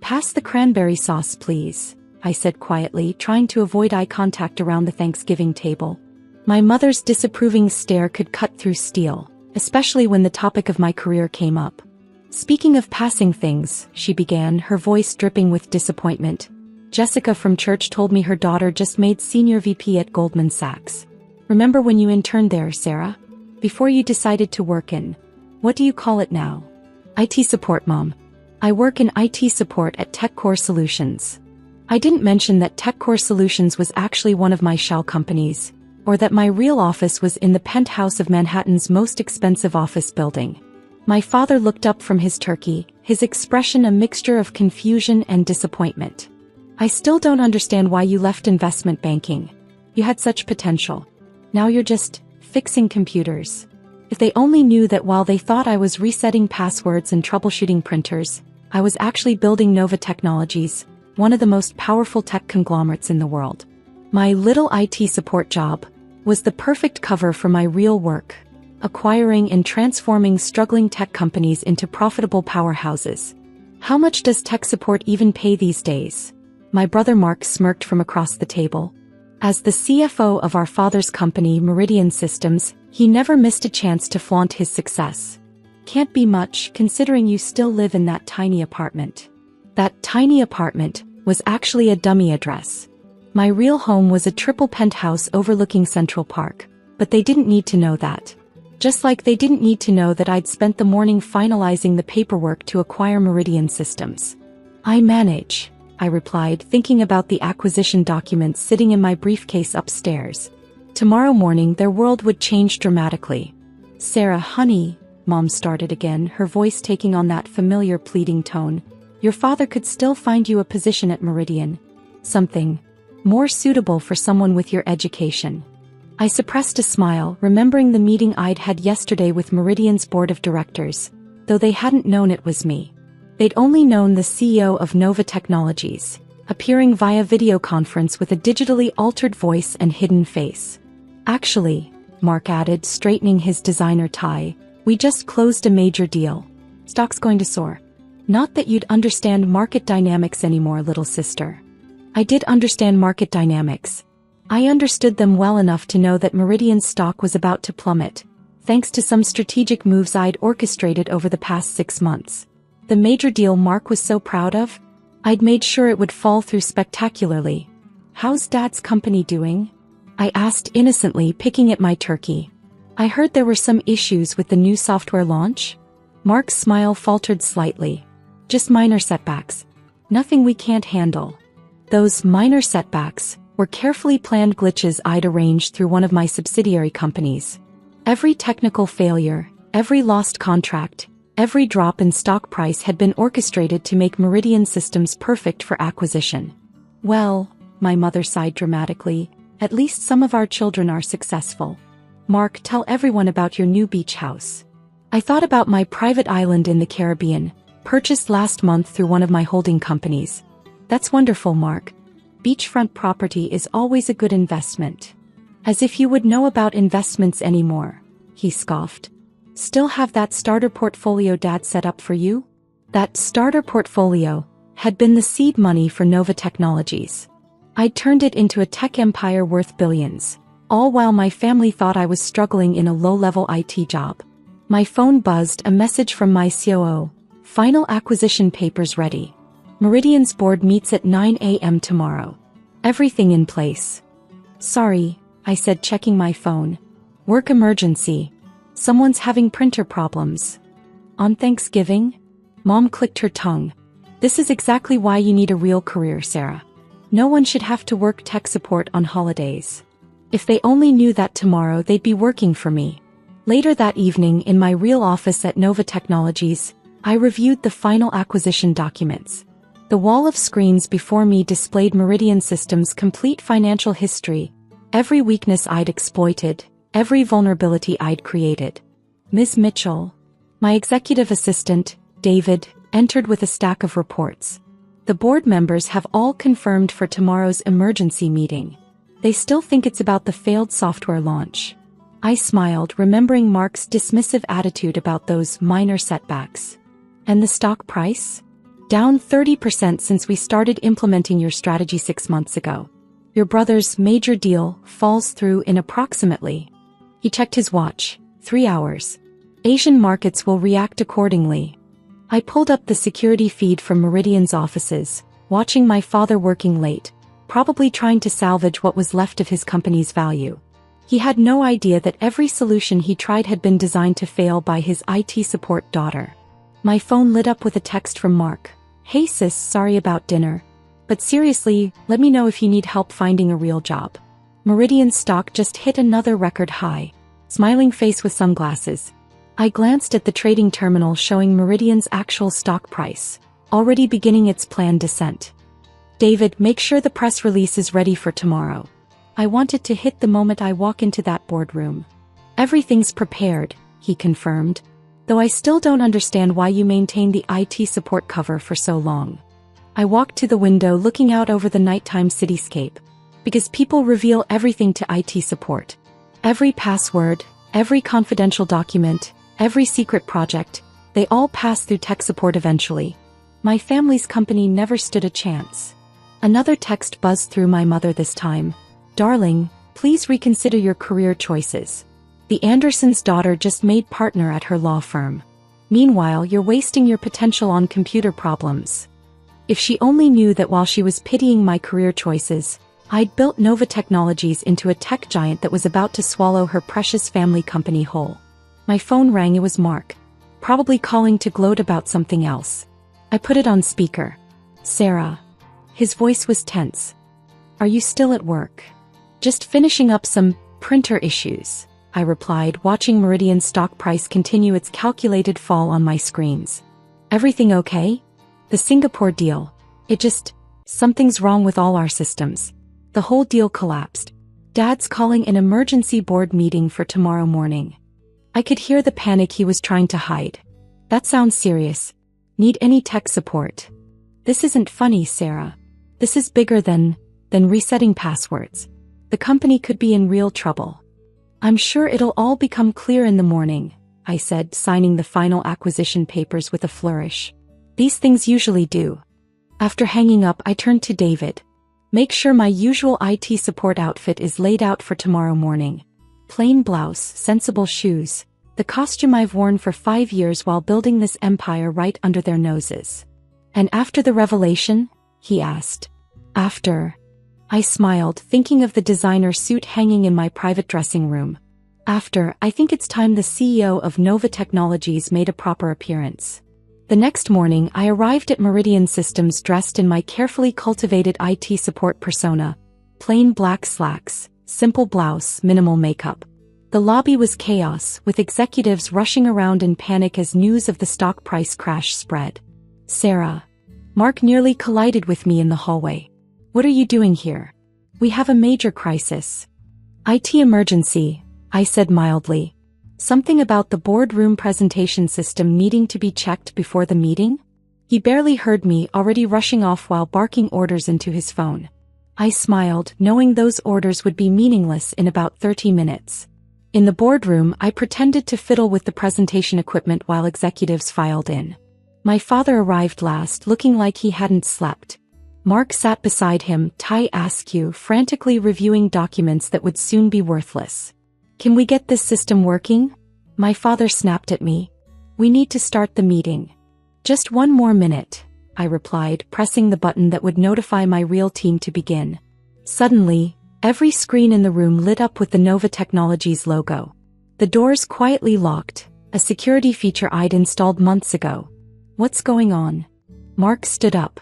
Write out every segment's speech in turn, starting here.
Pass the cranberry sauce, please, I said quietly, trying to avoid eye contact around the Thanksgiving table. My mother's disapproving stare could cut through steel, especially when the topic of my career came up. Speaking of passing things, she began, her voice dripping with disappointment. Jessica from church told me her daughter just made senior VP at Goldman Sachs. Remember when you interned there, Sarah? Before you decided to work in, what do you call it now? IT support, Mom. I work in IT support at TechCore Solutions. I didn't mention that TechCore Solutions was actually one of my shell companies, or that my real office was in the penthouse of Manhattan's most expensive office building. My father looked up from his turkey, his expression a mixture of confusion and disappointment. I still don't understand why you left investment banking. You had such potential. Now you're just fixing computers. If they only knew that while they thought I was resetting passwords and troubleshooting printers, I was actually building Nova Technologies, one of the most powerful tech conglomerates in the world. My little IT support job was the perfect cover for my real work, acquiring and transforming struggling tech companies into profitable powerhouses. How much does tech support even pay these days? My brother Mark smirked from across the table. As the CFO of our father's company, Meridian Systems, he never missed a chance to flaunt his success. Can't be much, considering you still live in that tiny apartment. That tiny apartment was actually a dummy address. My real home was a triple penthouse overlooking Central Park, but they didn't need to know that. Just like they didn't need to know that I'd spent the morning finalizing the paperwork to acquire Meridian Systems. I manage, I replied, thinking about the acquisition documents sitting in my briefcase upstairs. Tomorrow morning their world would change dramatically. Sarah, honey, Mom started again, her voice taking on that familiar pleading tone. Your father could still find you a position at Meridian. Something more suitable for someone with your education. I suppressed a smile, remembering the meeting I'd had yesterday with Meridian's board of directors, though they hadn't known it was me. They'd only known the CEO of Nova Technologies, appearing via video conference with a digitally altered voice and hidden face. Actually, Mark added, straightening his designer tie, we just closed a major deal. Stock's going to soar. Not that you'd understand market dynamics anymore, little sister. I did understand market dynamics. I understood them well enough to know that Meridian's stock was about to plummet, thanks to some strategic moves I'd orchestrated over the past 6 months. The major deal Mark was so proud of? I'd made sure it would fall through spectacularly. How's Dad's company doing? I asked innocently, picking at my turkey. I heard there were some issues with the new software launch? Mark's smile faltered slightly. Just minor setbacks. Nothing we can't handle. Those minor setbacks were carefully planned glitches I'd arranged through one of my subsidiary companies. Every technical failure, every lost contract, every drop in stock price had been orchestrated to make Meridian Systems perfect for acquisition. Well, my mother sighed dramatically, at least some of our children are successful. Mark, tell everyone about your new beach house. I thought about my private island in the Caribbean, purchased last month through one of my holding companies. That's wonderful, Mark. Beachfront property is always a good investment. As if you would know about investments anymore, he scoffed. Still have that starter portfolio Dad set up for you? That starter portfolio had been the seed money for Nova Technologies. I'd turned it into a tech empire worth billions, all while my family thought I was struggling in a low-level IT job. My phone buzzed, a message from my COO. Final acquisition papers ready. Meridian's board meets at 9 a.m. tomorrow. Everything in place. Sorry, I said, checking my phone. Work emergency. Someone's having printer problems. On Thanksgiving? Mom clicked her tongue. This is exactly why you need a real career, Sarah. No one should have to work tech support on holidays. If they only knew that tomorrow they'd be working for me. Later that evening, in my real office at Nova Technologies, I reviewed the final acquisition documents. The wall of screens before me displayed Meridian Systems' complete financial history, every weakness I'd exploited, every vulnerability I'd created. Ms. Mitchell, my executive assistant, David, entered with a stack of reports. The board members have all confirmed for tomorrow's emergency meeting. They still think it's about the failed software launch. I smiled, remembering Mark's dismissive attitude about those minor setbacks. And the stock price? Down 30% since we started implementing your strategy 6 months ago. Your brother's major deal falls through in approximately. He checked his watch. 3 hours. Asian markets will react accordingly. I pulled up the security feed from Meridian's offices, watching my father working late, probably trying to salvage what was left of his company's value. He had no idea that every solution he tried had been designed to fail by his IT support daughter. My phone lit up with a text from Mark. "Hey sis, sorry about dinner. But seriously, let me know if you need help finding a real job." Meridian's stock just hit another record high. Smiling face with sunglasses. I glanced at the trading terminal showing Meridian's actual stock price, already beginning its planned descent. "David, make sure the press release is ready for tomorrow. I want it to hit the moment I walk into that boardroom." "Everything's prepared," he confirmed, "though I still don't understand why you maintained the IT support cover for so long." I walked to the window looking out over the nighttime cityscape. Because people reveal everything to IT support. Every password, every confidential document, every secret project, they all pass through tech support eventually. My family's company never stood a chance. Another text buzzed through my mother this time. "Darling, please reconsider your career choices. The Andersons' daughter just made partner at her law firm. Meanwhile, you're wasting your potential on computer problems." If she only knew that while she was pitying my career choices, I'd built Nova Technologies into a tech giant that was about to swallow her precious family company whole. My phone rang. It was Mark, probably calling to gloat about something else. I put it on speaker. "Sarah." His voice was tense. "Are you still at work?" "Just finishing up some printer issues," I replied, watching Meridian's stock price continue its calculated fall on my screens. "Everything okay?" "The Singapore deal. Something's wrong with all our systems. The whole deal collapsed. Dad's calling an emergency board meeting for tomorrow morning." I could hear the panic he was trying to hide. "That sounds serious. Need any tech support?" "This isn't funny, Sarah. This is bigger than resetting passwords. The company could be in real trouble." "I'm sure it'll all become clear in the morning," I said, signing the final acquisition papers with a flourish. "These things usually do." After hanging up, I turned to David. "Make sure my usual IT support outfit is laid out for tomorrow morning. Plain blouse, sensible shoes, the costume I've worn for 5 years while building this empire right under their noses." "And after the revelation?" he asked. "After?" I smiled, thinking of the designer suit hanging in my private dressing room. "After, I think it's time the CEO of Nova Technologies made a proper appearance." The next morning, I arrived at Meridian Systems dressed in my carefully cultivated IT support persona. Plain black slacks, simple blouse, minimal makeup. The lobby was chaos, with executives rushing around in panic as news of the stock price crash spread. "Sarah." Mark nearly collided with me in the hallway. "What are you doing here? We have a major crisis." "IT emergency," I said mildly. "Something about the boardroom presentation system needing to be checked before the meeting?" He barely heard me, already rushing off while barking orders into his phone. I smiled, knowing those orders would be meaningless in about 30 minutes. In the boardroom, I pretended to fiddle with the presentation equipment while executives filed in. My father arrived last, looking like he hadn't slept. Mark sat beside him, tie askew, frantically reviewing documents that would soon be worthless. "Can we get this system working?" My father snapped at me. "We need to start the meeting." "Just 1 more minute," I replied, pressing the button that would notify my real team to begin. Suddenly, every screen in the room lit up with the Nova Technologies logo. The doors quietly locked, a security feature I'd installed months ago. "What's going on?" Mark stood up.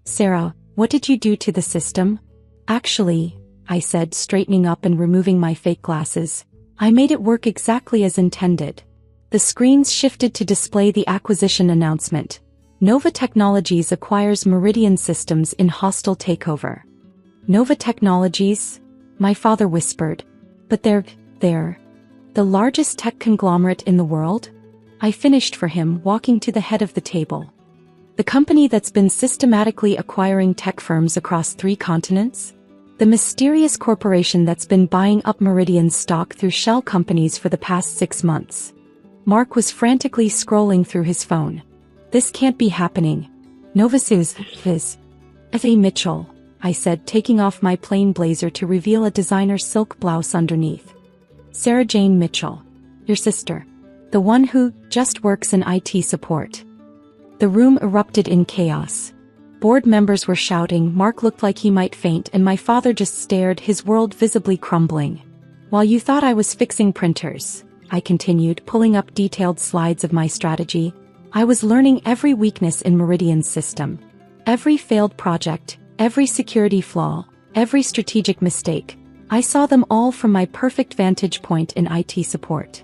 "Sarah, what did you do to the system?" "Actually," I said, straightening up and removing my fake glasses, "I made it work exactly as intended." The screens shifted to display the acquisition announcement. Nova Technologies acquires Meridian Systems in hostile takeover. "Nova Technologies?" my father whispered. "But they're the largest tech conglomerate in the world?" I finished for him, walking to the head of the table. "The company that's been systematically acquiring tech firms across 3 continents? The mysterious corporation that's been buying up Meridian's stock through shell companies for the past 6 months." Mark was frantically scrolling through his phone. "This can't be happening. Novasu's is F.A. Mitchell, I said, taking off my plain blazer to reveal a designer silk blouse underneath. Sarah Jane Mitchell. Your sister. The one who just works in IT support. The room erupted in chaos. Board members were shouting, Mark looked like he might faint, and my father just stared, his world visibly crumbling. While you thought I was fixing printers, I continued, pulling up detailed slides of my strategy, I was learning every weakness in Meridian's system. Every failed project, every security flaw, every strategic mistake. I saw them all from my perfect vantage point in IT support.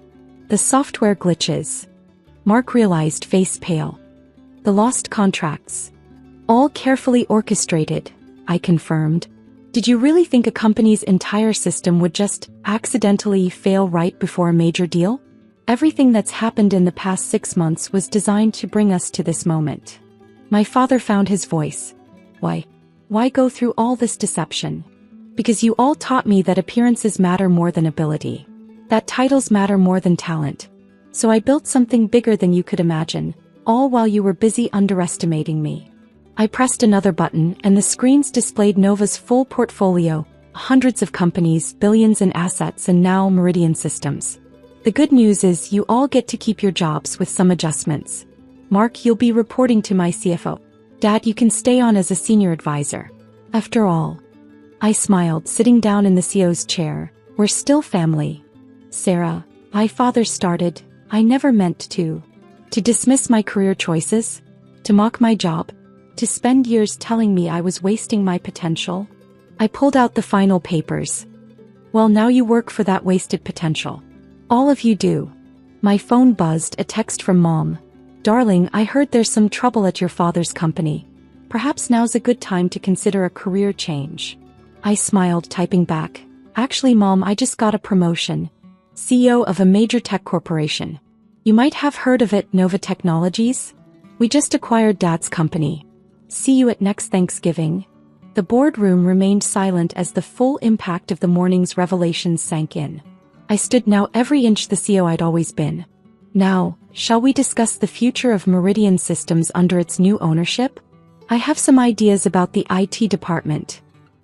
The software glitches. Mark realized, face pale. The lost contracts. All carefully orchestrated, I confirmed. Did you really think a company's entire system would just accidentally fail right before a major deal? Everything that's happened in the past 6 months was designed to bring us to this moment. My father found his voice. Why go through all this deception? Because you all taught me that appearances matter more than ability. That titles matter more than talent. So I built something bigger than you could imagine, all while you were busy underestimating me. I pressed another button and the screens displayed Nova's full portfolio, hundreds of companies, billions in assets, and now Meridian Systems. The good news is you all get to keep your jobs with some adjustments. Mark, you'll be reporting to my CFO. Dad, you can stay on as a senior advisor. After all, I smiled, sitting down in the CEO's chair. We're still family. Sarah, my father started, I never meant to dismiss my career choices, to mock my job, to spend years telling me I was wasting my potential. I pulled out the final papers. Well, now you work for that wasted potential. All of you do. My phone buzzed, a text from Mom. Darling, I heard there's some trouble at your father's company. Perhaps now's a good time to consider a career change. I smiled, typing back. Actually, Mom, I just got a promotion. CEO of a major tech corporation. You might have heard of it, Nova Technologies. We just acquired Dad's company. See you at next Thanksgiving. The boardroom remained silent as the full impact of the morning's revelations sank in. I stood now every inch the CEO I'd always been. Now, shall we discuss the future of Meridian Systems under its new ownership? I have some ideas about the IT department.